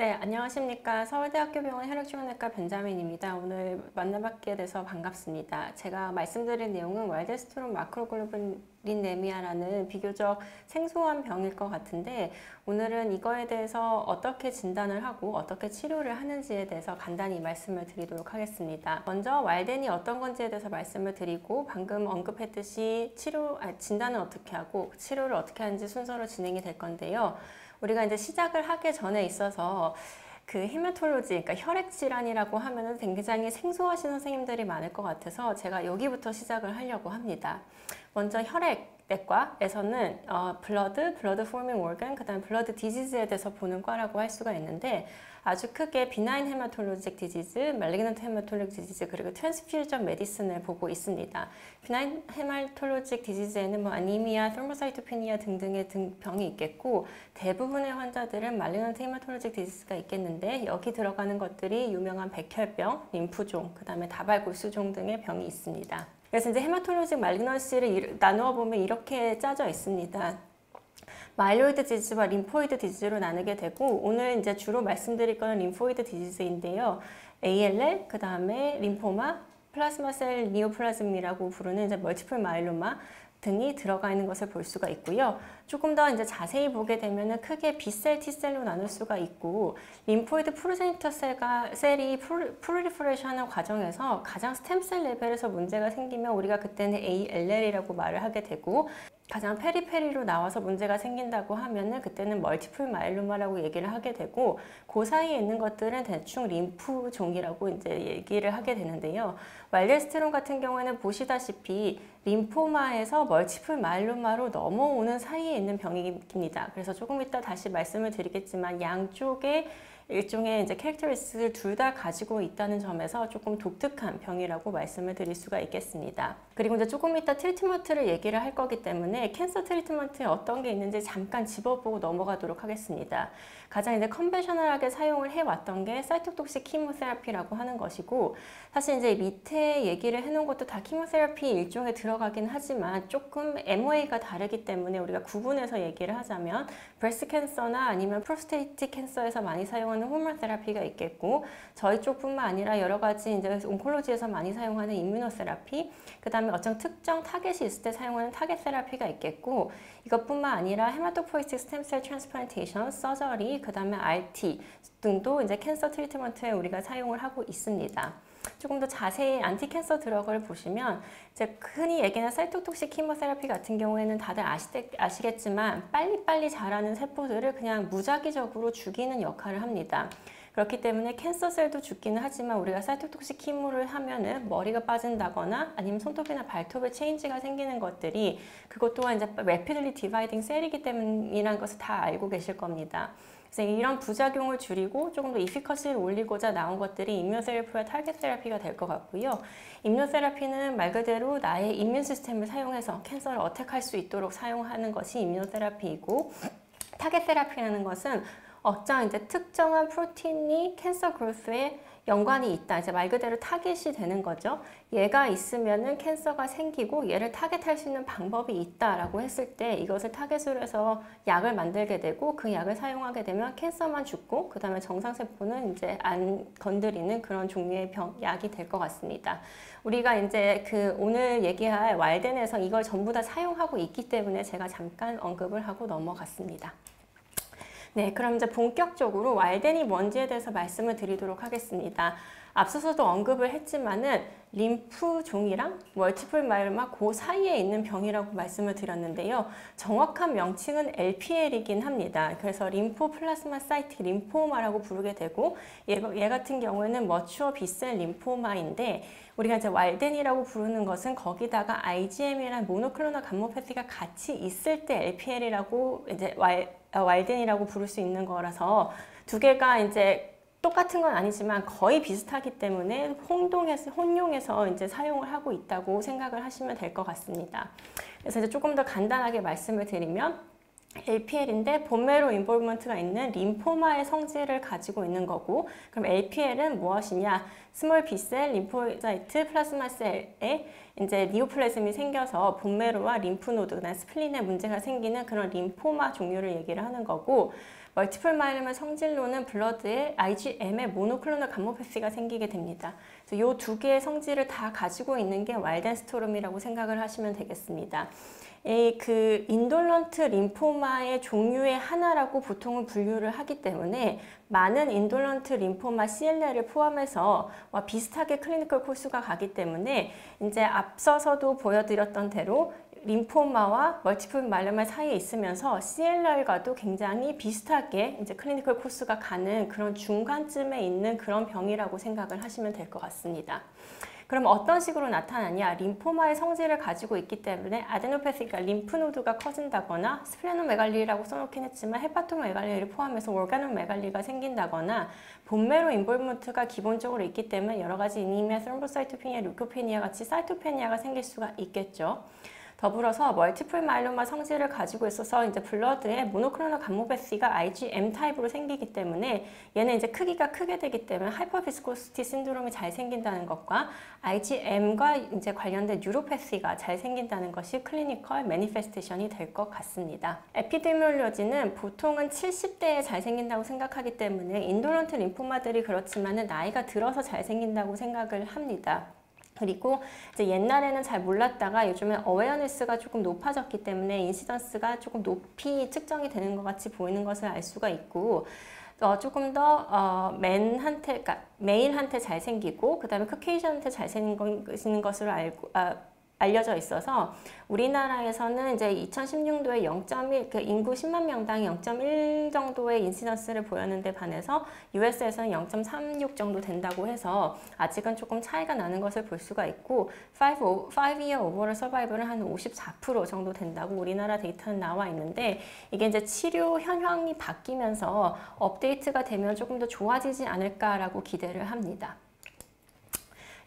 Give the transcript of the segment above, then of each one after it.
네, 안녕하십니까. 서울대학교 병원 혈액중환내과 변자민입니다. 오늘 만나뵙게 돼서 반갑습니다. 제가 말씀드린 내용은 왈데스테론 마크로글로불린네미아라는 비교적 생소한 병일 것 같은데 오늘은 이거에 대해서 어떻게 진단을 하고 어떻게 치료를 하는지에 대해서 간단히 말씀을 드리도록 하겠습니다. 먼저 왈덴이 어떤 건지에 대해서 말씀을 드리고 방금 언급했듯이 진단은 어떻게 하고 치료를 어떻게 하는지 순서로 진행이 될 건데요. 우리가 이제 시작을 하기 전에 있어서 그 헤마톨로지, 그러니까 혈액 질환이라고 하면은 굉장히 생소하신 선생님들이 많을 것 같아서 제가 여기부터 시작을 하려고 합니다. 먼저 혈액내과에서는 블러드 포밍 오건, 그 다음에 블러드 디지즈에 대해서 보는 과라고 할 수가 있는데 아주 크게 비나인 헤마톨로직 디지즈, 말리그넌트 헤마톨로직 디지즈, 그리고 트랜스퓨전 메디슨을 보고 있습니다. 비나인 헤마톨로직 디지즈에는 아니미아, 트롬보사이토페니아 등등의 병이 있겠고 대부분의 환자들은 말리그넌트 헤마톨로직 디지즈가 있겠는데 여기 들어가는 것들이 유명한 백혈병, 림프종, 그 다음에 다발골수종 등의 병이 있습니다. 그래서 이제 헤마톨로직 말리넌시를 나누어 보면 이렇게 짜져 있습니다. 마일로이드 디지즈와 림포이드 디지즈로 나누게 되고 오늘 이제 주로 말씀드릴 거는 림포이드 디지즈인데요. ALL, 그 다음에 림포마, 플라스마셀 니오플라즘이라고 부르는 이제 멀티플 마일로마 등이 들어가 있는 것을 볼 수가 있고요. 조금 더 이제 자세히 보게 되면은 크게 B셀, T셀로 나눌 수가 있고 림포이드 프로제니터 셀이 프롤리퍼레이션하는 과정에서 가장 스템셀 레벨에서 문제가 생기면 우리가 그때는 ALL이라고 말을 하게 되고 가장 페리페리로 나와서 문제가 생긴다고 하면은 그때는 멀티플 마일로마라고 얘기를 하게 되고 그 사이에 있는 것들은 대충 림프종이라고 이제 얘기를 하게 되는데요. 왈데스테론 같은 경우에는 보시다시피 림포마에서 멀티플 마일로마로 넘어오는 사이에 있는 병입니다. 그래서 조금 이따 다시 말씀을 드리겠지만 양쪽에 일종의 이제 캐릭터리스틱을 둘 다 가지고 있다는 점에서 조금 독특한 병이라고 말씀을 드릴 수가 있겠습니다. 그리고 이제 조금 이따 트리트먼트를 얘기를 할 거기 때문에 캔서 트리트먼트에 어떤 게 있는지 잠깐 집어보고 넘어가도록 하겠습니다. 가장 이제 컨벤셔널하게 사용을 해왔던 게 사이토톡식 키모테라피라고 하는 것이고 사실 이제 밑에 얘기를 해놓은 것도 다 키모테라피 일종에 들어가긴 하지만 조금 MOA가 다르기 때문에 우리가 구분해서 얘기를 하자면 브레스트 캔서나 아니면 프로스테이트 캔서에서 많이 사용하는 호르몬 테라피가 있겠고 저희 쪽뿐만 아니라 여러 가지 이제 온콜로지에서 많이 사용하는 임뮤노세라피, 그 다음에 어떤 특정 타겟이 있을 때 사용하는 타겟 세라피가 있겠고 이것뿐만 아니라 헤마토포이틱 스템셀 트랜스플란테이션, 서저리, 그 다음에 RT 등도 이제 캔서 트리트먼트에 우리가 사용을 하고 있습니다. 조금 더 자세히 안티캔서 드러그를 보시면 이제 흔히 얘기하는 사이토톡식 키모테라피 같은 경우에는 다들 아시겠지만 빨리빨리 자라는 세포들을 그냥 무작위적으로 죽이는 역할을 합니다. 그렇기 때문에 캔서셀도 죽기는 하지만 우리가 사이토톡식 키모를 하면은 머리가 빠진다거나 아니면 손톱이나 발톱에 체인지가 생기는 것들이 그것 또한 이제 rapidly dividing 셀이기 때문이라는 것을 다 알고 계실 겁니다. 그래서 이런 부작용을 줄이고 조금 더 이피커시를 올리고자 나온 것들이 임뮤노세라피와 타겟 세라피가 될 것 같고요. 임뮤노세라피는 말 그대로 나의 이뮨 시스템을 사용해서 캔서를 어택할 수 있도록 사용하는 것이 임뮤노세라피이고 타겟 세라피라는 것은 어떤 이제 특정한 프로틴이 캔서 그로스에 연관이 있다. 이제 말 그대로 타겟이 되는 거죠. 얘가 있으면은 캔서가 생기고 얘를 타겟할 수 있는 방법이 있다라고 했을 때 이것을 타겟으로 해서 약을 만들게 되고 그 약을 사용하게 되면 캔서만 죽고 그 다음에 정상세포는 이제 안 건드리는 그런 종류의 약이 될 것 같습니다. 우리가 이제 오늘 얘기할 왈덴에서 이걸 전부 다 사용하고 있기 때문에 제가 잠깐 언급을 하고 넘어갔습니다. 네, 그럼 이제 본격적으로 왈덴이 뭔지에 대해서 말씀을 드리도록 하겠습니다. 앞서서도 언급을 했지만은 림프종이랑 멀티플 마이로마 그 사이에 있는 병이라고 말씀을 드렸는데요. 정확한 명칭은 LPL이긴 합니다. 그래서 림포플라스마사이틱 림포마라고 부르게 되고 얘 같은 경우에는 머추어 B셀 림포마인데 우리가 이제 왈덴이라고 부르는 것은 거기다가 IgM이랑 모노클로널 감모패시가 같이 있을 때 LPL이라고 이제 왈덴이라고 부를 수 있는 거라서 두 개가 이제 똑같은 건 아니지만 거의 비슷하기 때문에 혼용해서 이제 사용을 하고 있다고 생각을 하시면 될 것 같습니다. 그래서 이제 조금 더 간단하게 말씀을 드리면 LPL인데 본메로 인볼브먼트가 있는 림포마의 성질을 가지고 있는 거고 그럼 LPL은 무엇이냐? 스몰 B셀, 림포사이트, 플라스마셀에 이제 니오플라즘이 생겨서 본메로와 림프노드, 스플린에 문제가 생기는 그런 림포마 종류를 얘기를 하는 거고 멀티플 마이로마 성질로는 블러드에 IgM의 모노클로널 감모패시가 생기게 됩니다. 이 두 개의 성질을 다 가지고 있는 게 왈덴스토름이라고 생각을 하시면 되겠습니다. 그 인돌런트 림포마의 종류의 하나라고 보통은 분류를 하기 때문에 많은 인돌런트 림포마 CLL을 포함해서 비슷하게 클리니컬 코스가 가기 때문에 이제 앞서서도 보여드렸던 대로 림포마와 멀티플 마이로마 사이에 있으면서 CLR과도 굉장히 비슷하게 이제 클리니컬 코스가 가는 그런 중간쯤에 있는 그런 병이라고 생각을 하시면 될 것 같습니다. 그럼 어떤 식으로 나타나냐? 림포마의 성질을 가지고 있기 때문에 아데노패시, 그러니까 림프노드가 커진다거나 스플레노메갈리라고 써놓긴 했지만 헤파토메갈리를 포함해서 오르가노메갈리가 생긴다거나 본메로 인볼먼트가 기본적으로 있기 때문에 여러 가지 이니미아, 스롬보사이토페니아, 류코페니아 같이 사이토페니아가 생길 수가 있겠죠. 더불어서 멀티플 마일로마 성질을 가지고 있어서 이제 블러드에 모노클로널 감모패시가 IgM 타입으로 생기기 때문에 얘는 이제 크기가 크게 되기 때문에 하이퍼비스코시티 신드롬이 잘 생긴다는 것과 IgM과 이제 관련된 뉴로패시가 잘 생긴다는 것이 클리니컬 매니페스테이션이 될 것 같습니다. 에피데미올로지는 보통은 70대에 잘 생긴다고 생각하기 때문에 인돌런트 림포마들이 그렇지만은 나이가 들어서 잘 생긴다고 생각을 합니다. 그리고 이제 옛날에는 잘 몰랐다가 요즘엔 어웨어니스가 조금 높아졌기 때문에 인시던스가 조금 높이 측정이 되는 것 같이 보이는 것을 알 수가 있고 조금 더 그러니까 메일한테 잘 생기고 그 다음에 커케이션한테 잘 생기는 것으로 알려져 있어서 우리나라에서는 이제 2016년도에 0.1, 그 인구 10만 명당 0.1 정도의 인시던스를 보였는데 반해서 US에서는 0.36 정도 된다고 해서 아직은 조금 차이가 나는 것을 볼 수가 있고 5-year overall survival은 한 54% 정도 된다고 우리나라 데이터는 나와 있는데 이게 이제 치료 현황이 바뀌면서 업데이트가 되면 조금 더 좋아지지 않을까라고 기대를 합니다.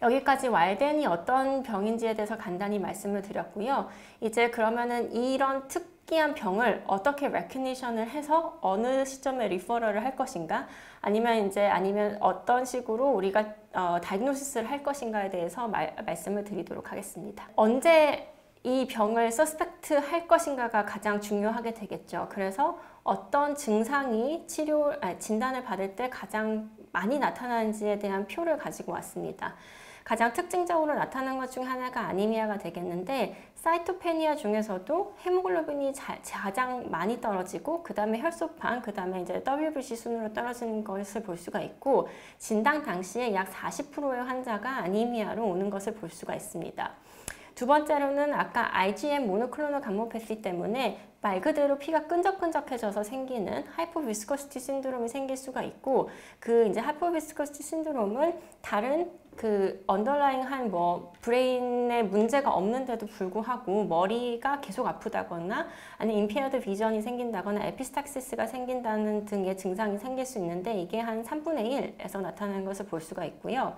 여기까지 왈덴이 어떤 병인지에 대해서 간단히 말씀을 드렸고요. 이제 그러면은 이런 특이한 병을 어떻게 레코니션을 해서 어느 시점에 리퍼럴을 할 것인가 아니면 어떤 식으로 우리가 다이그노시스를 할 것인가에 대해서 말씀을 드리도록 하겠습니다. 언제 이 병을 서스펙트 할 것인가가 가장 중요하게 되겠죠. 그래서 어떤 증상이 진단을 받을 때 가장 많이 나타나는지에 대한 표를 가지고 왔습니다. 가장 특징적으로 나타나는 것 중 하나가 아니미아가 되겠는데 사이토페니아 중에서도 헤모글로빈이 가장 많이 떨어지고 그 다음에 혈소판, 그 다음에 이제 WBC 순으로 떨어지는 것을 볼 수가 있고 진단 당시에 약 40%의 환자가 아니미아로 오는 것을 볼 수가 있습니다. 두 번째로는 아까 IgM 모노클로널 감모패시 때문에 말 그대로 피가 끈적끈적해져서 생기는 하이퍼비스코시티 신드롬이 생길 수가 있고 그 이제 하이퍼비스코시티 신드롬은 다른 그 언더라잉한 브레인에 문제가 없는데도 불구하고 머리가 계속 아프다거나 아니면 임페어드 비전이 생긴다거나 에피스탁시스가 생긴다는 등의 증상이 생길 수 있는데 이게 한 3분의 1에서 나타나는 것을 볼 수가 있고요.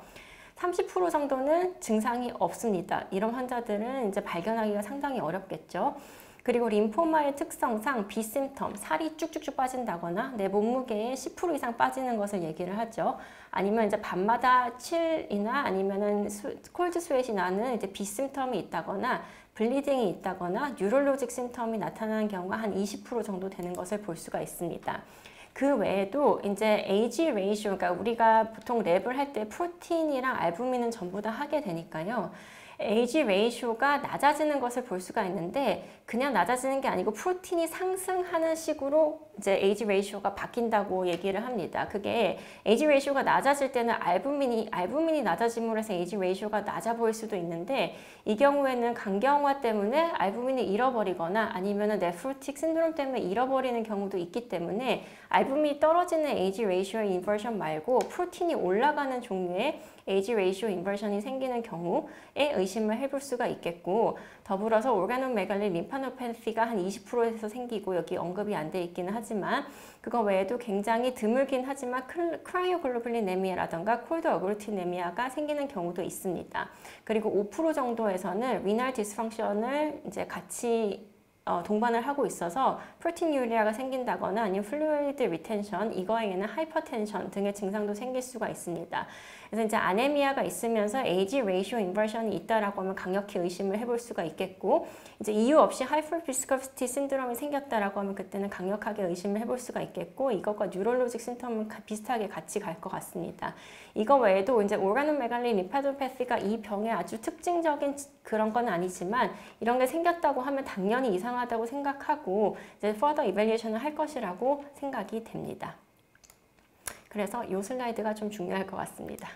30% 정도는 증상이 없습니다. 이런 환자들은 이제 발견하기가 상당히 어렵겠죠. 그리고 림포마의 특성상 비심텀, 살이 쭉쭉쭉 빠진다거나 내 몸무게의 10% 이상 빠지는 것을 얘기를 하죠. 아니면 이제 밤마다 칠이나 아니면은 콜드 스웨트이 나는 이제 비심텀이 있다거나 블리딩이 있다거나 뉴럴로직 심텀이 나타나는 경우가 한 20% 정도 되는 것을 볼 수가 있습니다. 그 외에도 이제 AG 레이쇼, 그러니까 우리가 보통 랩을 할 때 프로틴이랑 알부민은 전부 다 하게 되니까요. AG 레이쇼가 낮아지는 것을 볼 수가 있는데 그냥 낮아지는 게 아니고 프로틴이 상승하는 식으로 이제 AG 레이쇼가 바뀐다고 얘기를 합니다. 그게 AG 레이쇼가 낮아질 때는 알부민이 낮아짐으로 해서 AG 레이쇼가 낮아 보일 수도 있는데 이 경우에는 간경화 때문에 알부민을 잃어버리거나 아니면은 네프로틱 신드롬 때문에 잃어버리는 경우도 있기 때문에 알부민이 떨어지는 AG 레이쇼의 인버전 말고 프로틴이 올라가는 종류의 AG 레이쇼 인버전이 생기는 경우에 의심을 해볼 수가 있겠고 더불어서 오르가노메갈리 림파노패시가 한 20%에서 생기고 여기 언급이 안 돼 있기는 하지만 그거 외에도 굉장히 드물긴 하지만 크라이오글로불리네미아라던가 콜드 어그루티네미아가 생기는 경우도 있습니다. 그리고 5% 정도에서는 리널 디스펑션을 이제 같이 동반을 하고 있어서 프로틴유리아가 생긴다거나 아니면 플루이드 리텐션, 이거에는 하이퍼텐션 등의 증상도 생길 수가 있습니다. 그래서 이제 아네미아가 있으면서 에이지 레이쇼 인버션이 있다라고 하면 강력히 의심을 해볼 수가 있겠고, 이제 이유 없이 하이퍼비스커시티 신드롬이 생겼다라고 하면 그때는 강력하게 의심을 해볼 수가 있겠고, 이것과 뉴럴로직 심텀은 비슷하게 같이 갈 것 같습니다. 이거 외에도 이제 오르가노메갈리 리파도패시가 이 병의 아주 특징적인 그런 건 아니지만 이런 게 생겼다고 하면 당연히 이상하다고 생각하고 이제 further evaluation을 할 것이라고 생각이 됩니다. 그래서 이 슬라이드가 좀 중요할 것 같습니다.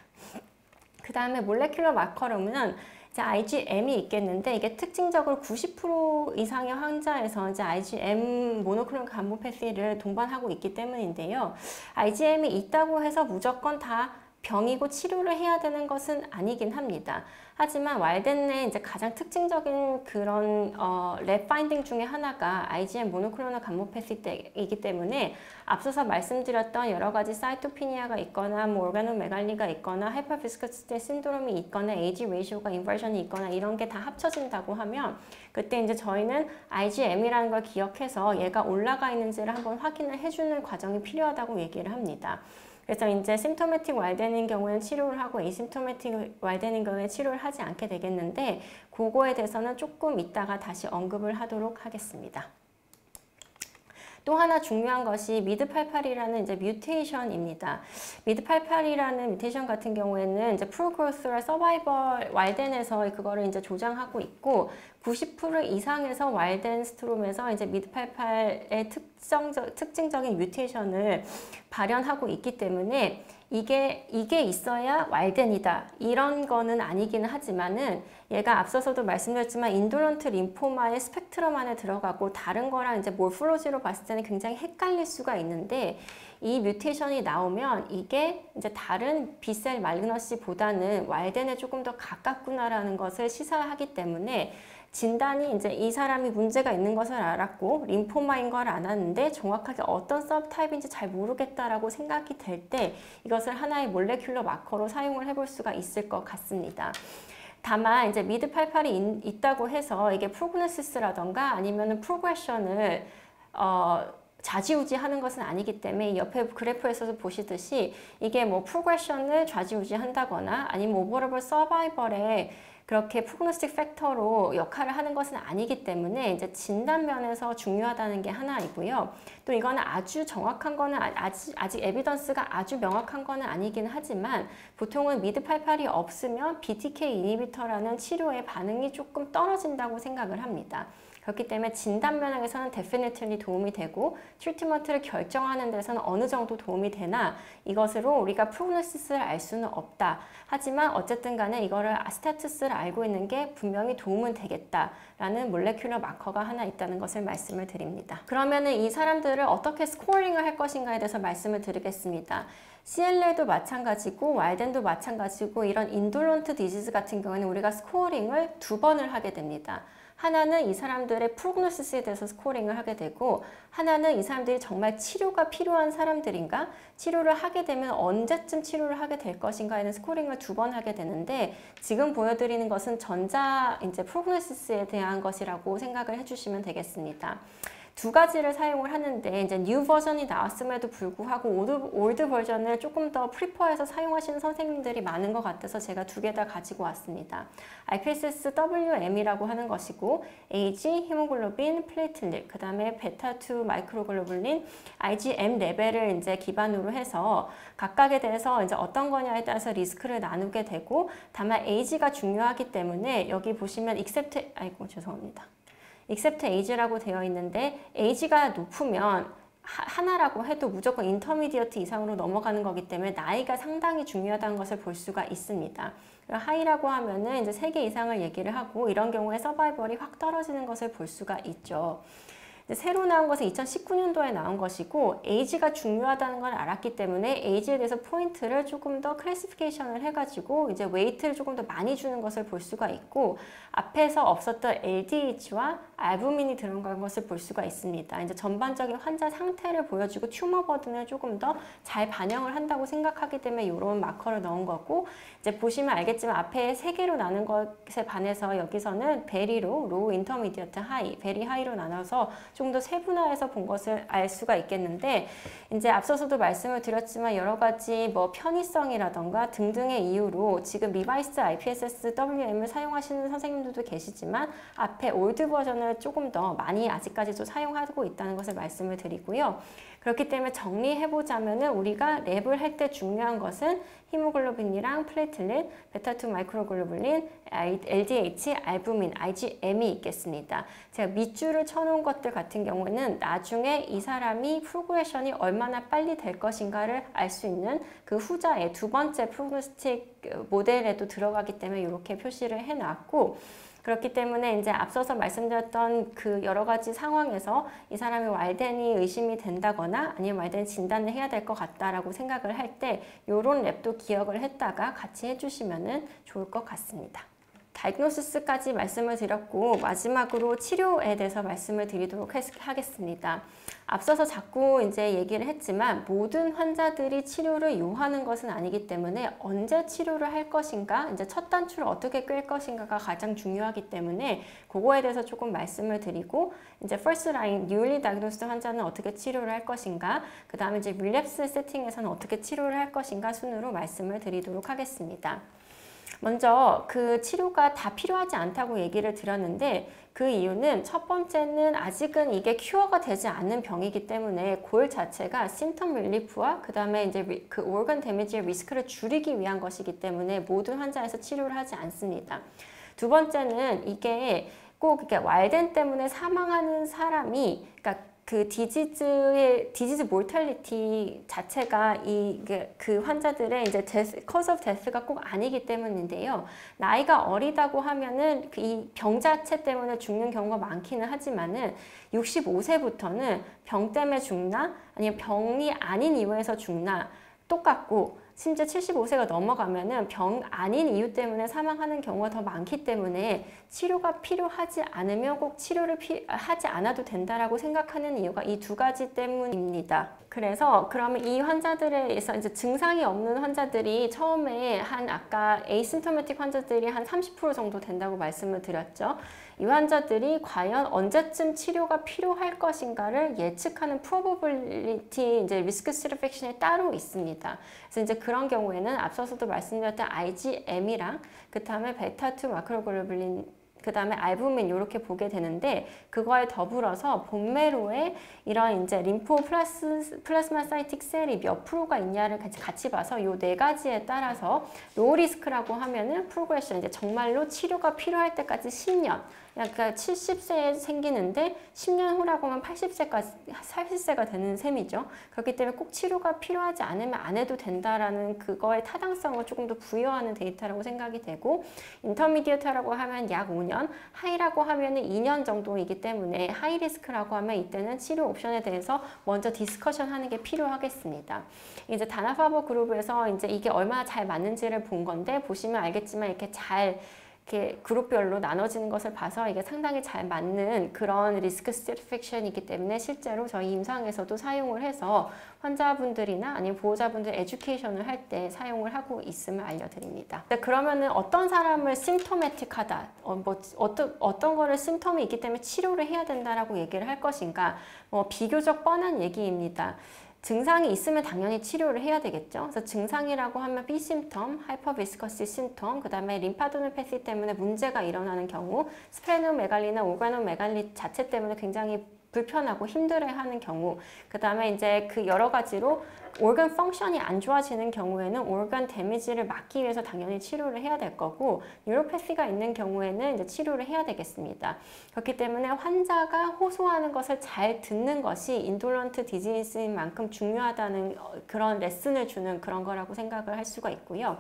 그 다음에 몰레큘러 마커로는 이제 IgM이 있겠는데, 이게 특징적으로 90% 이상의 환자에서 이제 IgM 모노클로널 가모패시를 동반하고 있기 때문인데요. IgM이 있다고 해서 무조건 다 병이고 치료를 해야 되는 것은 아니긴 합니다. 하지만 왈덴의 이제 가장 특징적인 그런 랩 파인딩 중에 하나가 IgM 모노클로널 감모패시이기 때문에 앞서서 말씀드렸던 여러 가지 사이토피니아가 있거나 뭐 오르가노메갈리가 있거나 하이퍼비스커시티 신드롬이 있거나 에이지 레이쇼가 인버션이 있거나 이런 게 다 합쳐진다고 하면 그때 이제 저희는 IgM이라는 걸 기억해서 얘가 올라가 있는지를 한번 확인을 해주는 과정이 필요하다고 얘기를 합니다. 그래서 이제 심토매틱 왈덴인 경우에는 치료를 하고 에이심토매틱 왈덴인 경우에 치료를 하지 않게 되겠는데, 그거에 대해서는 조금 이따가 다시 언급을 하도록 하겠습니다. 또 하나 중요한 것이 미드88이라는 이제 뮤테이션입니다. 미드88이라는 뮤테이션 같은 경우에는 이제 프로그로스와 서바이벌 왈덴에서 그거를 이제 조장하고 있고, 90% 이상에서 왈덴 스트롬에서 이제 미드88의 특징적인 뮤테이션을 발현하고 있기 때문에 이게 있어야 왈덴이다 이런 거는 아니기는 하지만은, 얘가 앞서서도 말씀드렸지만 인돌런트 림포마의 스펙트럼 안에 들어가고 다른 거랑 이제 몰폴로지로 봤을 때는 굉장히 헷갈릴 수가 있는데, 이 뮤테이션이 나오면 이게 이제 다른 B셀 말그너시보다는 왈덴에 조금 더 가깝구나라는 것을 시사하기 때문에, 진단이 이제 이 사람이 문제가 있는 것을 알았고 림포마인 걸 알았는데 정확하게 어떤 서브타입인지 잘 모르겠다라고 생각이 될 때 이것을 하나의 몰레큘러 마커로 사용을 해볼 수가 있을 것 같습니다. 다만 이제 미드88이 있다고 해서 이게 프로그노시스라던가 아니면은 프로그레션을 좌지우지하는 것은 아니기 때문에 옆에 그래프에서도 보시듯이 이게 뭐 프로그레션을 좌지우지한다거나 아니면 오버러블 서바이벌에 그렇게 프로그노스틱 팩터로 역할을 하는 것은 아니기 때문에 이제 진단 면에서 중요하다는 게 하나이고요. 또 이거는 아주 정확한 거는 아직 에비던스가 아주 명확한 거는 아니긴 하지만 보통은 미드88이 없으면 BTK 이니비터라는 치료의 반응이 조금 떨어진다고 생각을 합니다. 그렇기 때문에 진단 면에서는 definitely 도움이 되고 트리트먼트를 결정하는 데서는 어느 정도 도움이 되나 이것으로 우리가 프로그노시스를 알 수는 없다. 하지만 어쨌든 간에 이거를 스테투스를 알고 있는 게 분명히 도움은 되겠다라는 몰레큘러 마커가 하나 있다는 것을 말씀을 드립니다. 그러면은 이 사람들을 어떻게 스코어링을 할 것인가에 대해서 말씀을 드리겠습니다. CLA도 마찬가지고 왈덴도 마찬가지고 이런 인돌런트 디지즈 같은 경우에는 우리가 스코어링을 2번을 하게 됩니다. 하나는 이 사람들의 프로그노시스에 대해서 스코어링을 하게 되고, 하나는 이 사람들이 정말 치료가 필요한 사람들인가, 치료를 하게 되면 언제쯤 치료를 하게 될 것인가에는 스코어링을 2번 하게 되는데, 지금 보여드리는 것은 전자 이제 프로그노시스에 대한 것이라고 생각을 해주시면 되겠습니다. 두 가지를 사용을 하는데 이제 뉴 버전이 나왔음에도 불구하고 올드 버전을 조금 더 프리퍼해서 사용하시는 선생님들이 많은 것 같아서 제가 두 개 다 가지고 왔습니다. IPSS-WM이라고 하는 것이고 AG, 히모글로빈, 플레이틀릿, 그 다음에 베타2 마이크로글로불린, IgM 레벨을 이제 기반으로 해서 각각에 대해서 이제 어떤 거냐에 따라서 리스크를 나누게 되고, 다만 AG가 중요하기 때문에 여기 보시면 except age라고 되어 있는데 age가 높으면 하나라고 해도 무조건 인터미디어트 이상으로 넘어가는 거기 때문에 나이가 상당히 중요하다는 것을 볼 수가 있습니다. 하이라고 하면은 이제 3개 이상을 얘기를 하고 이런 경우에 서바이벌이 확 떨어지는 것을 볼 수가 있죠. 새로 나온 것은 2019년도에 나온 것이고 에이지가 중요하다는 걸 알았기 때문에 에이지에 대해서 포인트를 조금 더 클래시피케이션을 해가지고 이제 웨이트를 조금 더 많이 주는 것을 볼 수가 있고, 앞에서 없었던 LDH와 알부민이 들어간 것을 볼 수가 있습니다. 이제 전반적인 환자 상태를 보여주고 튜머 버든을 조금 더 잘 반영을 한다고 생각하기 때문에 이런 마커를 넣은 거고, 이제 보시면 알겠지만 앞에 3개로 나눈 것에 반해서 여기서는 베리로, 로우, 인터미디어트, 하이, 베리 하이로 나눠서 좀 더 세분화해서 본 것을 알 수가 있겠는데, 이제 앞서서도 말씀을 드렸지만 여러 가지 뭐 편의성이라던가 등등의 이유로 지금 리바이스드 IPSS-WM을 사용하시는 선생님들도 계시지만 앞에 올드 버전을 조금 더 많이 아직까지도 사용하고 있다는 것을 말씀을 드리고요. 그렇기 때문에 정리해보자면은 우리가 랩을 할 때 중요한 것은 히모글로빈이랑 플레이틀렛, 베타2 마이크로글로불린, LDH, 알부민, IgM이 있겠습니다. 제가 밑줄을 쳐놓은 것들 같은 경우에는 나중에 이 사람이 프로그레션이 얼마나 빨리 될 것인가를 알 수 있는 그 후자의 두 번째 프로그노스틱 모델에도 들어가기 때문에 이렇게 표시를 해놨고, 그렇기 때문에 이제 앞서서 말씀드렸던 그 여러 가지 상황에서 이 사람이 왈덴이 의심이 된다거나 아니면 왈덴 진단을 해야 될 것 같다라고 생각을 할 때 이런 랩도 기억을 했다가 같이 해주시면 좋을 것 같습니다. 다이그노시스까지 말씀을 드렸고 마지막으로 치료에 대해서 말씀을 드리도록 하겠습니다. 앞서서 자꾸 이제 얘기를 했지만 모든 환자들이 치료를 요하는 것은 아니기 때문에 언제 치료를 할 것인가, 이제 첫 단추를 어떻게 꿰 것인가가 가장 중요하기 때문에 그거에 대해서 조금 말씀을 드리고, 이제 first line, newly diagnosed 환자는 어떻게 치료를 할 것인가, 그 다음에 이제 relapse 세팅에서는 어떻게 치료를 할 것인가 순으로 말씀을 드리도록 하겠습니다. 먼저 그 치료가 다 필요하지 않다고 얘기를 드렸는데 그 이유는 첫 번째는 아직은 이게 큐어가 되지 않는 병이기 때문에 골 자체가 심텀 릴리프와 그 다음에 이제 그 오건 데미지의 리스크를 줄이기 위한 것이기 때문에 모든 환자에서 치료를 하지 않습니다. 두 번째는 이게 꼭 이렇게 왈덴 때문에 사망하는 사람이, 그러니까 그 디지즈 모탈리티 자체가 그 환자들의 이제 cause of death가 꼭 아니기 때문인데요. 나이가 어리다고 하면은 이 병 자체 때문에 죽는 경우가 많기는 하지만은 65세부터는 병 때문에 죽나 아니면 병이 아닌 이유에서 죽나 똑같고, 심지어 75세가 넘어가면은 병 아닌 이유 때문에 사망하는 경우가 더 많기 때문에 치료가 필요하지 않으면 꼭 치료를 하지 않아도 된다라고 생각하는 이유가 이 두 가지 때문입니다. 그래서 그러면 이 환자들에서 이제 증상이 없는 환자들이 처음에 아까 에이심토매틱 환자들이 한 30% 정도 된다고 말씀을 드렸죠. 이 환자들이 과연 언제쯤 치료가 필요할 것인가를 예측하는 probability, 이제 risk stratification이 따로 있습니다. 그래서 이제 그런 경우에는 앞서서도 말씀드렸던 IgM이랑 그 다음에 베타2 마크로글로불린, 그 다음에 알부민 이렇게 보게 되는데, 그거에 더불어서 본메로에 이런 이제 림포 플라스마사이틱 셀이 몇 프로가 있냐를 같이 봐서 이 네 가지에 따라서 로우 리스크라고 하면은 프로그레션, 이제 정말로 치료가 필요할 때까지 10년, 그러니까 70세에 생기는데 10년 후라고 하면 80세가 되는 셈이죠. 그렇기 때문에 꼭 치료가 필요하지 않으면 안 해도 된다라는 그거의 타당성을 조금 더 부여하는 데이터라고 생각이 되고, 인터미디어트라고 하면 약 5년, 하이라고 하면 2년 정도이기 때문에 하이 리스크라고 하면 이때는 치료 옵션에 대해서 먼저 디스커션 하는 게 필요하겠습니다. 이제 다나파버 그룹에서 이제 이게 얼마나 잘 맞는지를 본 건데, 보시면 알겠지만 이렇게 그룹별로 나눠지는 것을 봐서 이게 상당히 잘 맞는 그런 리스크 스트래티픽션이기 때문에 실제로 저희 임상에서도 사용을 해서 환자분들이나 아니면 보호자분들 에듀케이션을 할 때 사용을 하고 있음을 알려드립니다. 그러면은 어떤 사람을 심토매틱하다, 어떤 거를 심텀이 있기 때문에 치료를 해야 된다라고 얘기를 할 것인가, 비교적 뻔한 얘기입니다. 증상이 있으면 당연히 치료를 해야 되겠죠. 그래서 증상이라고 하면 비심텀, 하이퍼비스커시 심텀, 그 다음에 림파도네패시 때문에 문제가 일어나는 경우, 스프레노메갈리나 오가노메갈리 자체 때문에 굉장히 불편하고 힘들어하는 경우, 그 다음에 이제 그 여러 가지로 organ 펑션이 안 좋아지는 경우에는 organ 데미지를 막기 위해서 당연히 치료를 해야 될 거고, 뉴로패시가 있는 경우에는 이제 치료를 해야 되겠습니다. 그렇기 때문에 환자가 호소하는 것을 잘 듣는 것이 인돌런트 디지즈인 만큼 중요하다는 그런 레슨을 주는 그런 거라고 생각을 할 수가 있고요.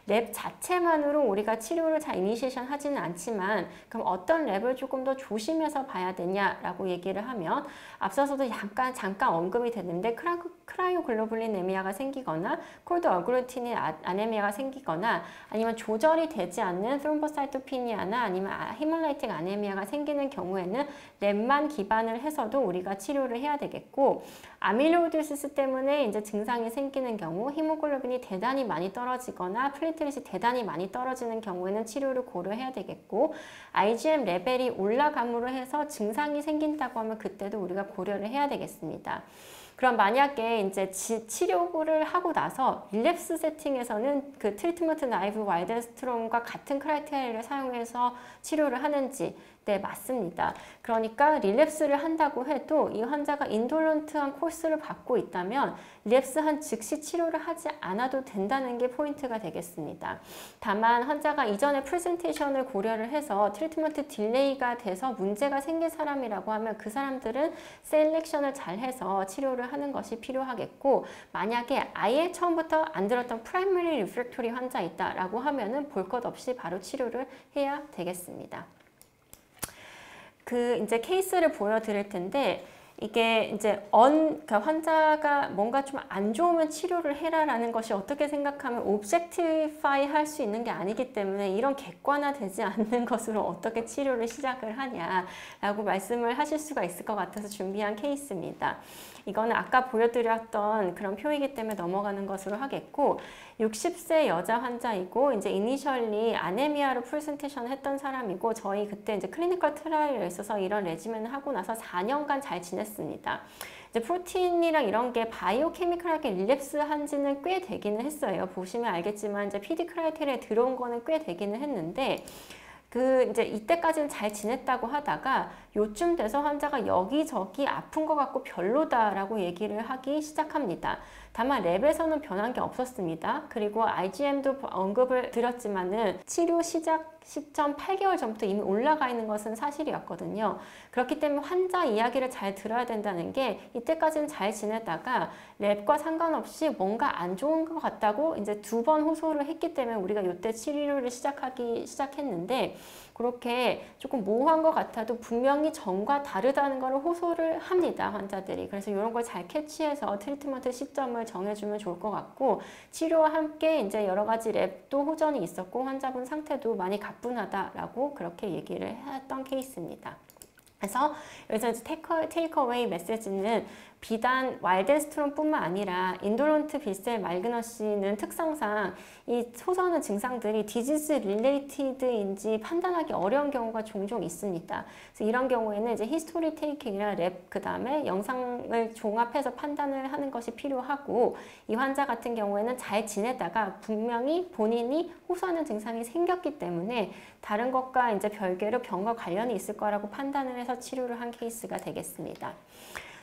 랩 자체만으로 우리가 치료를 잘 이니시에이션 하지는 않지만, 그럼 어떤 랩을 조금 더 조심해서 봐야 되냐라고 얘기를 하면, 앞서서도 잠깐 언급이 됐는데 크라이오글로불린 하이퍼콜린에미아가 생기거나 콜드 어그루티닌 아네미아가 생기거나 아니면 조절이 되지 않는 트롬보사이토피니아나 아니면 히몰라이틱 아네미아가 생기는 경우에는 랩만 기반을 해서도 우리가 치료를 해야 되겠고, 아밀로이도시스 때문에 이제 증상이 생기는 경우 히모글로빈이 대단히 많이 떨어지거나 플레이트렛이 대단히 많이 떨어지는 경우에는 치료를 고려해야 되겠고, IgM 레벨이 올라감으로 해서 증상이 생긴다고 하면 그때도 우리가 고려를 해야 되겠습니다. 그럼 만약에 이제 치료를 하고 나서 릴랩스 세팅에서는 그 트리트먼트 나이브 왈덴스트롬과 같은 크라이테리아를 사용해서 치료를 하는지, 네, 맞습니다. 그러니까 릴랩스를 한다고 해도 이 환자가 인돌런트한 코스를 받고 있다면 릴랩스한 즉시 치료를 하지 않아도 된다는 게 포인트가 되겠습니다. 다만 환자가 이전에 프레젠테이션을 고려를 해서 트리트먼트 딜레이가 돼서 문제가 생긴 사람이라고 하면 그 사람들은 셀렉션을 잘 해서 치료를 하는 것이 필요하겠고, 만약에 아예 처음부터 안 들었던 프라이머리 리프렉토리 환자 있다라고 하면은 볼 것 없이 바로 치료를 해야 되겠습니다. 그 이제 케이스를 보여드릴 텐데, 이게 이제 그러니까 환자가 뭔가 좀 안 좋으면 치료를 해라라는 것이 어떻게 생각하면 옵젝티파이 할 수 있는 게 아니기 때문에 이런 객관화되지 않는 것으로 어떻게 치료를 시작을 하냐라고 말씀을 하실 수가 있을 것 같아서 준비한 케이스입니다. 이거는 아까 보여드렸던 그런 표이기 때문에 넘어가는 것으로 하겠고, 60세 여자 환자이고 이제 이니셜리 아네미아로 프레젠테이션 했던 사람이고, 저희 그때 이제 클리니컬 트라이얼에 있어서 이런 레지멘을 하고 나서 4년간 잘 지냈습니다. 이제 프로틴이랑 이런 게 바이오케미컬하게 릴랩스 한 지는 꽤 되기는 했어요. 보시면 알겠지만 이제 PD 크라이테리아에 들어온 거는 꽤 되기는 했는데, 이제 이때까지는 잘 지냈다고 하다가 요쯤 돼서 환자가 여기저기 아픈 것 같고 별로다라고 얘기를 하기 시작합니다. 다만 랩에서는 변한 게 없었습니다. 그리고 IgM도 언급을 드렸지만은 치료 시작 시점 8개월 전부터 이미 올라가 있는 것은 사실이었거든요. 그렇기 때문에 환자 이야기를 잘 들어야 된다는 게, 이때까지는 잘 지내다가 랩과 상관없이 뭔가 안 좋은 것 같다고 이제 2번 호소를 했기 때문에 우리가 이때 치료를 시작했는데, 그렇게 조금 모호한 것 같아도 분명히 전과 다르다는 걸 호소를 합니다, 환자들이. 그래서 이런 걸 잘 캐치해서 트리트먼트 시점을 정해주면 좋을 것 같고, 치료와 함께 이제 여러 가지 랩도 호전이 있었고 환자분 상태도 많이 가뿐하다라고 그렇게 얘기를 했던 케이스입니다. 그래서 여기서 이제 테이크어웨이 메시지는 비단 왈덴스트롬뿐만 아니라 인돌런트 빌셀 말그너시는 특성상 이 호전의 증상들이 디지즈 릴레이티드인지 판단하기 어려운 경우가 종종 있습니다. 그래서 이런 경우에는 이제 히스토리 테이킹이나 랩, 그 다음에 영상을 종합해서 판단을 하는 것이 필요하고, 이 환자 같은 경우에는 잘 지내다가 분명히 본인이 호소하는 증상이 생겼기 때문에 다른 것과 이제 별개로 병과 관련이 있을 거라고 판단을 해서 치료를 한 케이스가 되겠습니다.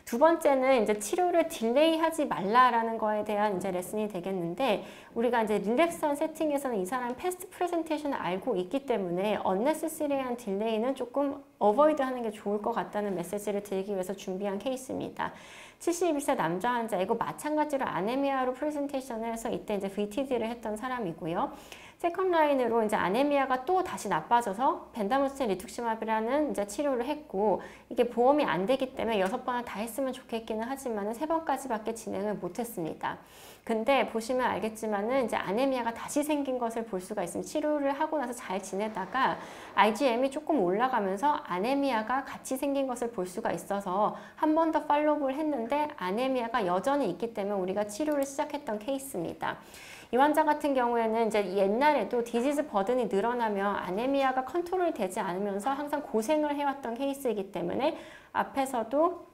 두 번째는 이제 치료를 딜레이하지 말라라는 거에 대한 이제 레슨이 되겠는데, 우리가 이제 릴랩스한 세팅에서는 이 사람 패스트 프레젠테이션을 알고 있기 때문에 unnecessary한 딜레이는 조금 어보이드 하는 게 좋을 것 같다는 메시지를 드리기 위해서 준비한 케이스입니다. 71세 남자 환자이고 마찬가지로 아네미아로 프레젠테이션을 해서 이때 이제 VTD를 했던 사람이고요. 세컨 라인으로 이제 아네미아가 또 다시 나빠져서 벤다무스틴 리투ක්시맙이라는 이제 치료를 했고, 이게 보험이 안 되기 때문에 6번을 다 했으면 좋겠기는 하지만 3번까지밖에 진행을 못했습니다. 근데 보시면 알겠지만은 이제 아네미아가 다시 생긴 것을 볼 수가 있습니다. 치료를 하고 나서 잘 지내다가 IgM이 조금 올라가면서 아네미아가 같이 생긴 것을 볼 수가 있어서 한 번 더 팔로우를 했는데 아네미아가 여전히 있기 때문에 우리가 치료를 시작했던 케이스입니다. 이 환자 같은 경우에는 이제 옛날에도 디지즈 버든이 늘어나면 아네미아가 컨트롤이 되지 않으면서 항상 고생을 해왔던 케이스이기 때문에 앞에서도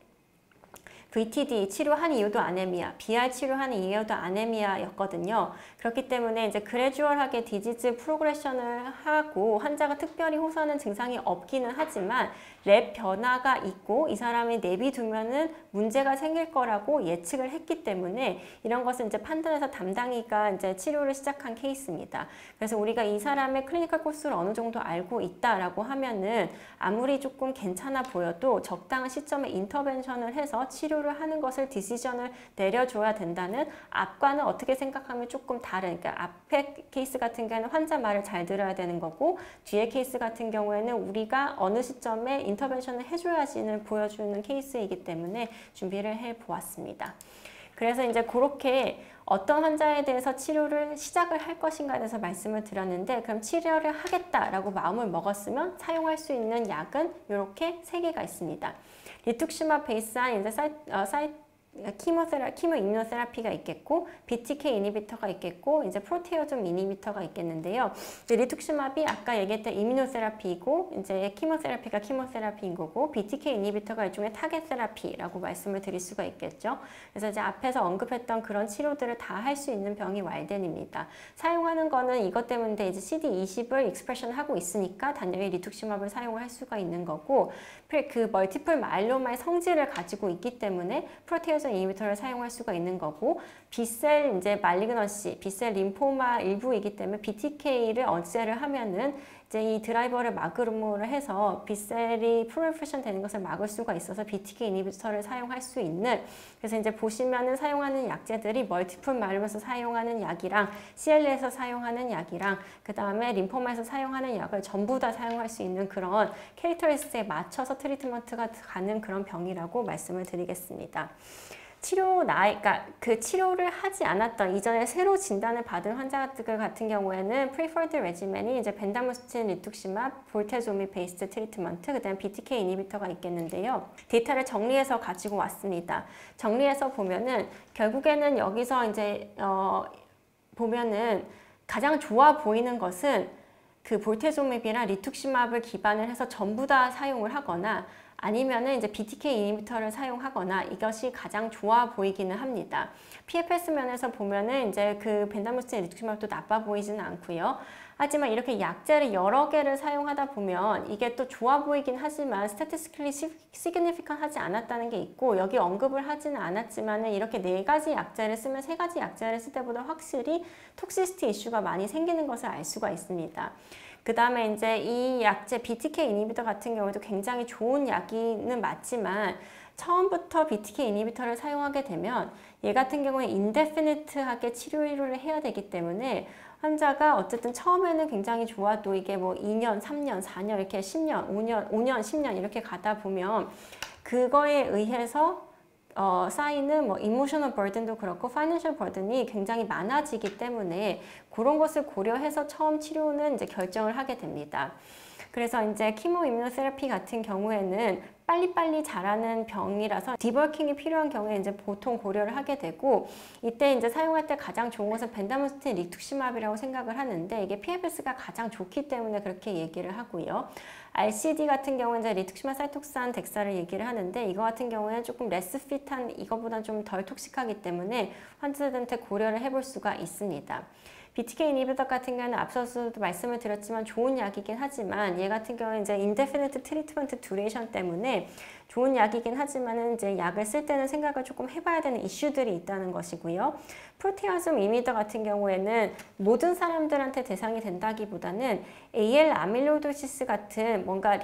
VTD 치료한 이유도 아네미아, BR 치료한 이유도 아네미아였거든요. 그렇기 때문에 이제 그래주얼하게 디지즈 프로그레션을 하고 환자가 특별히 호소하는 증상이 없기는 하지만 랩 변화가 있고 이 사람이 내비두면은 문제가 생길 거라고 예측을 했기 때문에 이런 것을 이제 판단해서 담당이가 이제 치료를 시작한 케이스입니다. 그래서 우리가 이 사람의 클리니컬 코스를 어느 정도 알고 있다라고 하면은 아무리 조금 괜찮아 보여도 적당한 시점에 인터벤션을 해서 치료를 하는 것을 디시전을 내려줘야 된다는, 앞과는 어떻게 생각하면 조금 다른, 그러니까 앞에 케이스 같은 경우에는 환자 말을 잘 들어야 되는 거고 뒤에 케이스 같은 경우에는 우리가 어느 시점에 인터벤션을 해줘야지는 보여주는 케이스이기 때문에 준비를 해보았습니다. 그래서 이제 그렇게 어떤 환자에 대해서 치료를 시작을 할 것인가에 대해서 말씀을 드렸는데, 그럼 치료를 하겠다라고 마음을 먹었으면 사용할 수 있는 약은 이렇게 3개가 있습니다. 리투ක්시맙 베이스한 이제 키모 임무노세라피가 있겠고, BTK 이니비터가 있겠고, 이제 프로테어좀 이니비터가 있겠는데요. 리투ක්시맙이 아까 얘기했던 이뮤노세라피이고, 이제 키모세라피가 키모세라피인 거고, BTK 이니비터가 일종의 타겟 세라피라고 말씀을 드릴 수가 있겠죠. 그래서 이제 앞에서 언급했던 그런 치료들을 다 할 수 있는 병이 왈덴입니다. 사용하는 거는 이것 때문에 이제 CD20을 익스프레션 하고 있으니까 당연히 리투ක්시맙을 사용을 할 수가 있는 거고, 그 멀티플 마일로마의 성질을 가지고 있기 때문에 프로테어전 이니비터를 사용할 수가 있는 거고, B셀 이제 말리그넌시, B셀 림포마 일부이기 때문에 BTK를 억제를 하면은 이제 이 드라이버를 막음으로 해서 B셀이 프롤리페레이션 되는 것을 막을 수가 있어서 BTK 이니비터를 사용할 수 있는, 그래서 이제 보시면은 사용하는 약제들이 멀티플 마일로마에서 사용하는 약이랑 CL에서 사용하는 약이랑 그 다음에 림포마에서 사용하는 약을 전부 다 사용할 수 있는 그런 캐릭터리스트에 맞춰서 트리트먼트가 가는 그런 병이라고 말씀을 드리겠습니다. 그러니까 그 치료를 하지 않았던 이전에 새로 진단을 받은 환자들 같은 경우에는 프리퍼드 레지멘이 이제 벤다무스틴, 리투ක්시맙, 볼테조미 베이스드 트리트먼트, 그다음 BTK 이니비터가 있겠는데요. 데이터를 정리해서 가지고 왔습니다. 정리해서 보면은 결국에는 여기서 이제 보면은 가장 좋아 보이는 것은 그 볼테조맵이나 리투ක්시맙을 기반을 해서 전부 다 사용을 하거나, 아니면은 이제 BTK 이니비터를 사용하거나, 이것이 가장 좋아 보이기는 합니다. PFS 면에서 보면은 이제 그 벤다무스틴, 리투ක්시맙도 나빠 보이지는 않고요. 하지만 이렇게 약제를 여러 개를 사용하다 보면 이게 또 좋아 보이긴 하지만 statistically significant 하지 않았다는 게 있고, 여기 언급을 하지는 않았지만은 이렇게 4가지 약제를 쓰면 3가지 약제를 쓸 때보다 확실히 톡시시티 이슈가 많이 생기는 것을 알 수가 있습니다. 그 다음에 이제 이 약제 BTK 이니비터 같은 경우에도 굉장히 좋은 약이는 맞지만, 처음부터 BTK 이니비터를 사용하게 되면 얘 같은 경우에 인데피니트하게 치료를 해야 되기 때문에 환자가 어쨌든 처음에는 굉장히 좋아도 이게 뭐 2년, 3년, 4년 이렇게 10년, 5년, 10년 이렇게 가다 보면 그거에 의해서 쌓이는 뭐 이모셔널 버든도 그렇고 파이낸셜 버든이 굉장히 많아지기 때문에 그런 것을 고려해서 처음 치료는 이제 결정을 하게 됩니다. 그래서 이제 키모 임무노세라피 같은 경우에는 빨리빨리 자라는 병이라서 디버킹이 필요한 경우에 이제 보통 고려를 하게 되고, 이때 이제 사용할 때 가장 좋은 것은 벤다무스틴, 리투ක්시맙이라고 생각을 하는데, 이게 PFS가 가장 좋기 때문에 그렇게 얘기를 하고요. RCD 같은 경우는 이제 리투ක්시맙, 사이톡산, 덱사를 얘기를 하는데, 이거 같은 경우에는 조금 레스 핏한, 이거보다 좀 덜 톡식하기 때문에 환자들한테 고려를 해볼 수가 있습니다. BTK 이니비터 같은 경우는 앞서서도 말씀을 드렸지만 좋은 약이긴 하지만, 얘 같은 경우는 이제 인데피니트 트리트먼트 듀레이션 때문에 좋은 약이긴 하지만은 이제 약을 쓸 때는 생각을 조금 해봐야 되는 이슈들이 있다는 것이고요. 프로테아솜 이미터 같은 경우에는 모든 사람들한테 대상이 된다기보다는 AL 아밀로이도시스 같은 뭔가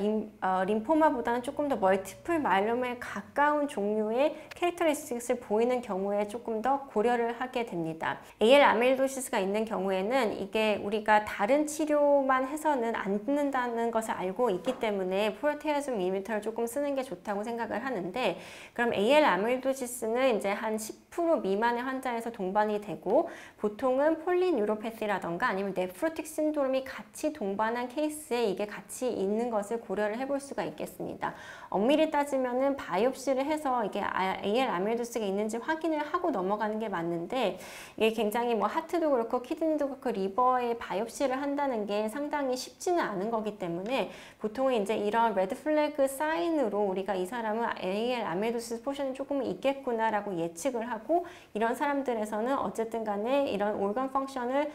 림포마보다는 조금 더 멀티플 마일로마에 가까운 종류의 캐릭터리스틱을 보이는 경우에 조금 더 고려를 하게 됩니다. AL 아밀로이도시스가 있는 경우에는 이게 우리가 다른 치료만 해서는 안 듣는다는 것을 알고 있기 때문에 프로테아솜 이미터를 조금 쓰는 게 좋다고 생각을 하는데, 그럼 AL 아밀로이도시스는 이제 한 10% 미만의 환자에서 동반이 되고, 보통은 폴리뉴로패시라던가 아니면 네프로틱 신드롬이 같이 동반한 케이스에 이게 같이 있는 것을 고려를 해볼 수가 있겠습니다. 엄밀히 따지면은 바이옵시를 해서 이게 AL 아밀로이도시가 있는지 확인을 하고 넘어가는 게 맞는데, 이게 굉장히 뭐 하트도 그렇고 키드니도 그렇고 리버에 바이옵시를 한다는 게 상당히 쉽지는 않은 거기 때문에 보통은 이제 이런 레드 플래그 사인으로 우리가 이 사람은 AL 아밀로이도시스 포션이 조금 있겠구나라고 예측을 하고, 이런 사람들에서는 어쨌든 간에 이런 organ function을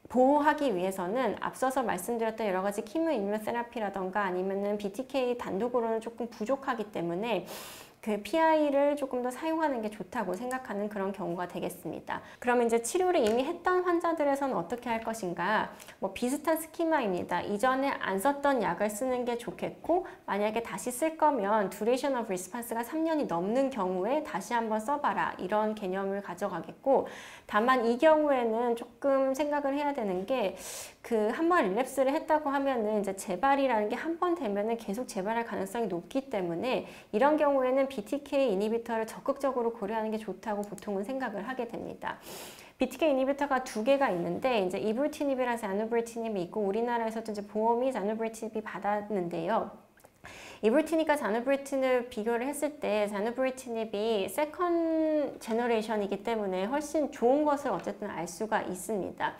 보호하기 위해서는 앞서서 말씀드렸던 여러 가지 키모 임무노세라피라던가 아니면은 BTK 단독으로는 조금 부족하기 때문에 그 PI를 조금 더 사용하는 게 좋다고 생각하는 그런 경우가 되겠습니다. 그럼 이제 치료를 이미 했던 환자들에서는 어떻게 할 것인가? 뭐 비슷한 스키마입니다. 이전에 안 썼던 약을 쓰는 게 좋겠고, 만약에 다시 쓸 거면 duration of response가 3년이 넘는 경우에 다시 한번 써봐라, 이런 개념을 가져가겠고, 다만 이 경우에는 조금 생각을 해야 되는 게, 그 한번 릴랩스를 했다고 하면은 이제 재발이라는 게 한 번 되면은 계속 재발할 가능성이 높기 때문에 이런 경우에는 BTK 이니비터를 적극적으로 고려하는 게 좋다고 보통은 생각을 하게 됩니다. BTK 이니비터가 두 개가 있는데 이제 이불티닙이랑 자누브리티닙이 있고 우리나라에서도 이제 보험이 자누브리티닙이 받았는데요. 이불티닙과 자누브리티닙 비교를 했을 때 자누브리티닙이 세컨 제너레이션이기 때문에 훨씬 좋은 것을 어쨌든 알 수가 있습니다.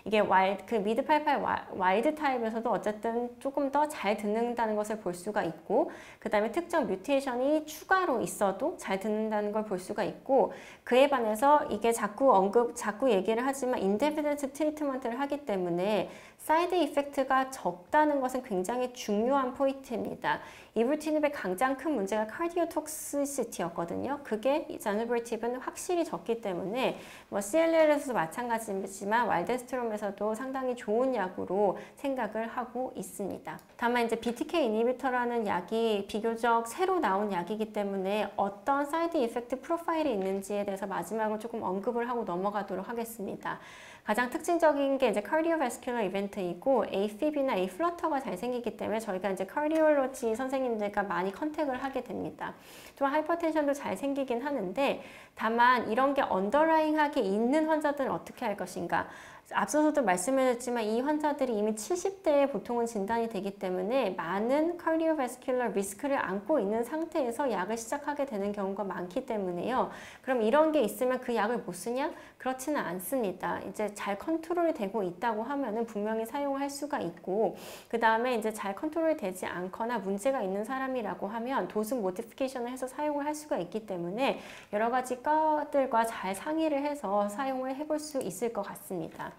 이게 그 미드 88 와일드 타입에서도 어쨌든 조금 더 잘 듣는다는 것을 볼 수가 있고, 그 다음에 특정 뮤테이션이 추가로 있어도 잘 듣는다는 걸 볼 수가 있고, 그에 반해서 이게 자꾸 얘기를 하지만 인디펜던트 트리트먼트를 하기 때문에 사이드 이펙트가 적다는 것은 굉장히 중요한 포인트입니다. 이불티닙의 가장 큰 문제가 카디오톡시시티였거든요. 그게 자누브리티닙은 확실히 적기 때문에 뭐 CLL에서도 마찬가지지만 왈데스트롬에서도 상당히 좋은 약으로 생각을 하고 있습니다. 다만 이제 BTK 이니비터라는 약이 비교적 새로 나온 약이기 때문에 어떤 사이드 이펙트 프로파일이 있는지에 대해서 마지막으로 조금 언급을 하고 넘어가도록 하겠습니다. 가장 특징적인 게 이제 카디오바스큘러 이벤트이고 AFib이나 Aflutter가 잘 생기기 때문에 저희가 이제 카디올로지 선생님들과 많이 컨택을 하게 됩니다. 또 하이퍼텐션도 잘 생기긴 하는데 다만 이런 게 언더라잉하게 있는 환자들은 어떻게 할 것인가? 앞서서도 말씀드렸지만 이 환자들이 이미 70대에 보통은 진단이 되기 때문에 많은 카디오바스큘러 리스크를 안고 있는 상태에서 약을 시작하게 되는 경우가 많기 때문에요. 그럼 이런 게 있으면 그 약을 못 쓰냐? 그렇지는 않습니다. 이제 잘 컨트롤이 되고 있다고 하면은 분명히 사용할 수가 있고, 그 다음에 이제 잘 컨트롤이 되지 않거나 문제가 있는 사람이라고 하면 도수 모디피케이션을 해서 사용을 할 수가 있기 때문에 여러 가지 과들과 잘 상의를 해서 사용을 해볼 수 있을 것 같습니다.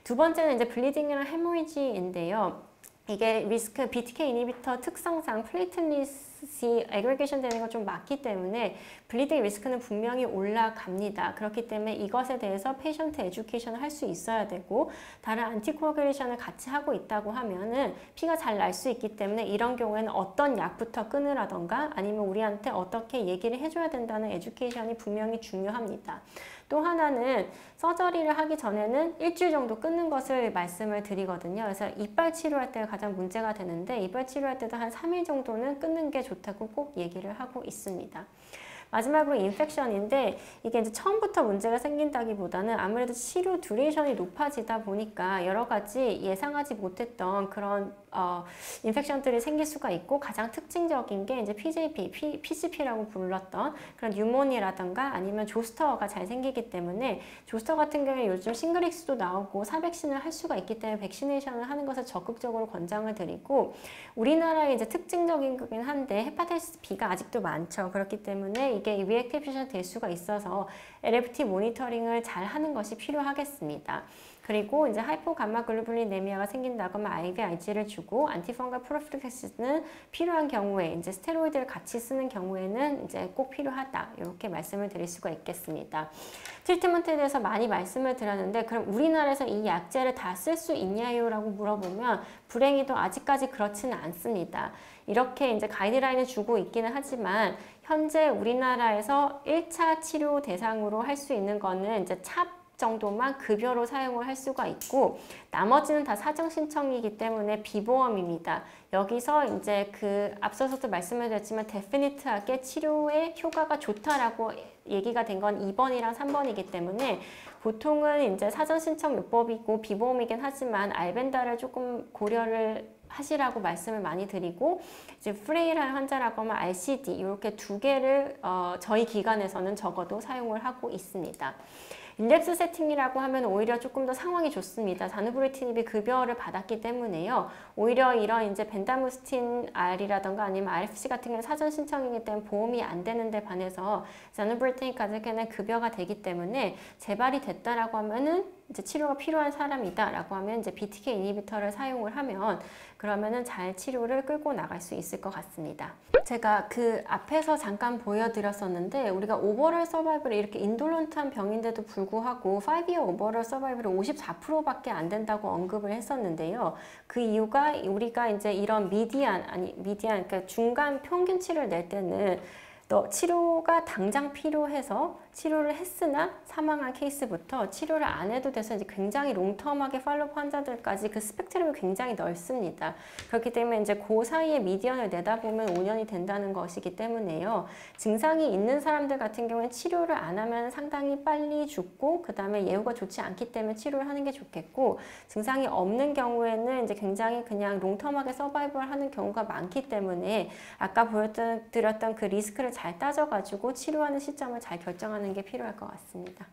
두 번째는 이제 블리딩이랑 헤모리지인데요. 이게 리스크 BTK 이니비터 특성상 플레이틀릿이 애그리게이션 되는 건 좀 많기 때문에 블리딩 리스크는 분명히 올라갑니다. 그렇기 때문에 이것에 대해서 페이션트 에듀케이션을 할 수 있어야 되고, 다른 안티코아귤레이션을 같이 하고 있다고 하면은 피가 잘 날 수 있기 때문에 이런 경우에는 어떤 약부터 끊으라던가 아니면 우리한테 어떻게 얘기를 해줘야 된다는 에듀케이션이 분명히 중요합니다. 또 하나는 서저리를 하기 전에는 일주일 정도 끊는 것을 말씀을 드리거든요. 그래서 이빨 치료할 때가 가장 문제가 되는데 이빨 치료할 때도 한 3일 정도는 끊는 게 좋다고 꼭 얘기를 하고 있습니다. 마지막으로 인펙션인데 이게 이제 처음부터 문제가 생긴다기보다는 아무래도 치료 듀레이션이 높아지다 보니까 여러 가지 예상하지 못했던 그런 인펙션들이 생길 수가 있고, 가장 특징적인 게 이제 PCP라고 불렀던 그런 뉴모니아라던가 아니면 조스터가 잘 생기기 때문에, 조스터 같은 경우에 요즘 싱글엑스도 나오고 사백신을 할 수가 있기 때문에 백시네이션을 하는 것을 적극적으로 권장을 드리고, 우리나라의 이제 특징적인 거긴 한데 헤파타이티스 B가 아직도 많죠. 그렇기 때문에 이게 리액티베이션 될 수가 있어서 LFT 모니터링을 잘 하는 것이 필요하겠습니다. 그리고 이제 하이포감마글로불린네미아가 생긴다거나 IVIG를 주고 안티펑갈 프로필렉시스는 필요한 경우에 이제 스테로이드를 같이 쓰는 경우에는 이제 꼭 필요하다, 이렇게 말씀을 드릴 수가 있겠습니다. 트리트먼트에 대해서 많이 말씀을 드렸는데 그럼 우리나라에서 이 약제를 다 쓸 수 있냐요? 라고 물어보면 불행히도 아직까지 그렇지는 않습니다. 이렇게 이제 가이드라인을 주고 있기는 하지만 현재 우리나라에서 1차 치료 대상으로 할 수 있는 거는 이제 찹 정도만 급여로 사용을 할 수가 있고, 나머지는 다 사정 신청이기 때문에 비보험입니다. 여기서 이제 그 앞서서도 말씀을 드렸지만 데피니트하게 치료에 효과가 좋다라고 얘기가 된 건 2번이랑 3번이기 때문에 보통은 이제 사전 신청 요법이고 비보험이긴 하지만 알벤다를 조금 고려를 하시라고 말씀을 많이 드리고, 이제 프레일한 환자라고 하면 RCD 이렇게 두 개를 저희 기관에서는 적어도 사용을 하고 있습니다. 릴랩스 세팅이라고 하면 오히려 조금 더 상황이 좋습니다. 자누브리티닙이 급여를 받았기 때문에요. 오히려 이런 이제 벤다무스틴 R이라던가 아니면 RFC 같은 경우는 사전 신청이기 때문에 보험이 안 되는데 반해서 자누브리티닙까지는 급여가 되기 때문에 재발이 됐다라고 하면은 이제 치료가 필요한 사람이다라고 하면 이제 BTK 이니비터를 사용을 하면 그러면은 잘 치료를 끌고 나갈 수 있을 것 같습니다. 제가 그 앞에서 잠깐 보여드렸었는데 우리가 오버럴 서바이벌이 이렇게 인돌런트한 병인데도 불구하고 5-year 오버럴 서바이벌이 54%밖에 안 된다고 언급을 했었는데요. 그 이유가 우리가 이제 이런 미디안 그러니까 중간 평균치를 낼 때는 치료가 당장 필요해서 치료를 했으나 사망한 케이스부터 치료를 안 해도 돼서 이제 굉장히 롱텀하게 팔로우 환자들까지 그 스펙트럼이 굉장히 넓습니다. 그렇기 때문에 이제 그 사이에 미디언을 내다보면 5년이 된다는 것이기 때문에요. 증상이 있는 사람들 같은 경우는 치료를 안 하면 상당히 빨리 죽고 그 다음에 예후가 좋지 않기 때문에 치료를 하는 게 좋겠고, 증상이 없는 경우에는 이제 굉장히 그냥 롱텀하게 서바이벌 하는 경우가 많기 때문에 아까 보여드렸던 그 리스크를 잘 따져가지고 치료하는 시점을 잘 결정하는 게 필요할 것 같습니다.